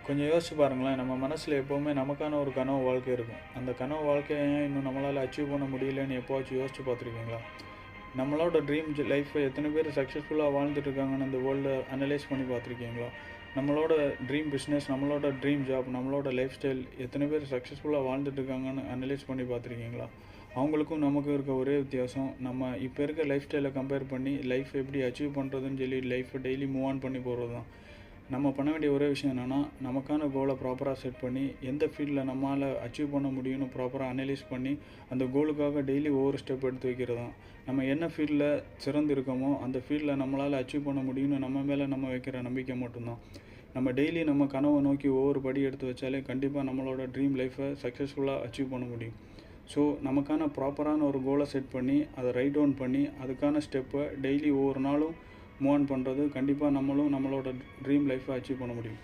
கொஞ்சம் யோசிச்சு பாருங்களேன். நம்ம மனசில் எப்போவுமே நமக்கான ஒரு கனவு வாழ்க்கை இருக்கும். அந்த கனவு வாழ்க்கைய ஏன் இன்னும் நம்மளால் அச்சீவ் பண்ண முடியலன்னு எப்போவாச்சும் யோசிச்சு பார்த்துருக்கீங்களா? நம்மளோட ட்ரீம் லைஃப்பை எத்தனை பேர் சக்ஸஸ்ஃபுல்லாக வாழ்ந்துட்டு இருக்காங்கன்னு அந்த வேர்ல்டை அனலைஸ் பண்ணி பார்த்துருக்கீங்களா? நம்மளோட ட்ரீம் பிஸ்னஸ், நம்மளோட ட்ரீம் ஜாப், நம்மளோட லைஃப் ஸ்டைல் எத்தனை பேர் சக்ஸஸ்ஃபுல்லாக வாழ்ந்துட்டு இருக்காங்கன்னு அனலைஸ் பண்ணி பார்த்துருக்கீங்களா? அவங்களுக்கும் நமக்கும் இருக்க ஒரே வித்தியாசம், நம்ம இப்போ இருக்க லைஃப் ஸ்டைலை கம்பேர் பண்ணி லைஃப் எப்படி அச்சீவ் பண்ணுறதுன்னு சொல்லி லைஃப்பை டெய்லி மூவ் ஆன் பண்ணி போகிறது தான். நம்ம பண்ண வேண்டிய ஒரே விஷயம் என்னென்னா, நமக்கான கோலை ப்ராப்பராக செட் பண்ணி எந்த ஃபீல்டில் நம்மளால் அச்சீவ் பண்ண முடியும்னு ப்ராப்பராக அனலைஸ் பண்ணி அந்த கோலுக்காக டெய்லி ஒவ்வொரு ஸ்டெப் எடுத்து வைக்கிறது தான். நம்ம என்ன ஃபீல்டில் சிறந்து இருக்கோமோ அந்த ஃபீல்டில் நம்மளால் அச்சீவ் பண்ண முடியும்னு நம்ம மேலே நம்ம வைக்கிற நம்பிக்கை மட்டும்தான். நம்ம டெய்லி நம்ம கனவை நோக்கி ஒவ்வொரு படி எடுத்து வச்சாலே கண்டிப்பாக நம்மளோட ட்ரீம் லைஃப்பை சக்ஸஸ்ஃபுல்லாக அச்சீவ் பண்ண முடியும். ஸோ நமக்கான ப்ராப்பரான ஒரு கோலை செட் பண்ணி அதை ரைட் டவுன் பண்ணி அதுக்கான ஸ்டெப்பை டெய்லி ஒவ்வொரு நாளும் மூவ் ஆன் பண்ணுறது கண்டிப்பாக நம்மளோட ட்ரீம் லைஃப்பை அச்சீவ் பண்ண முடியும்.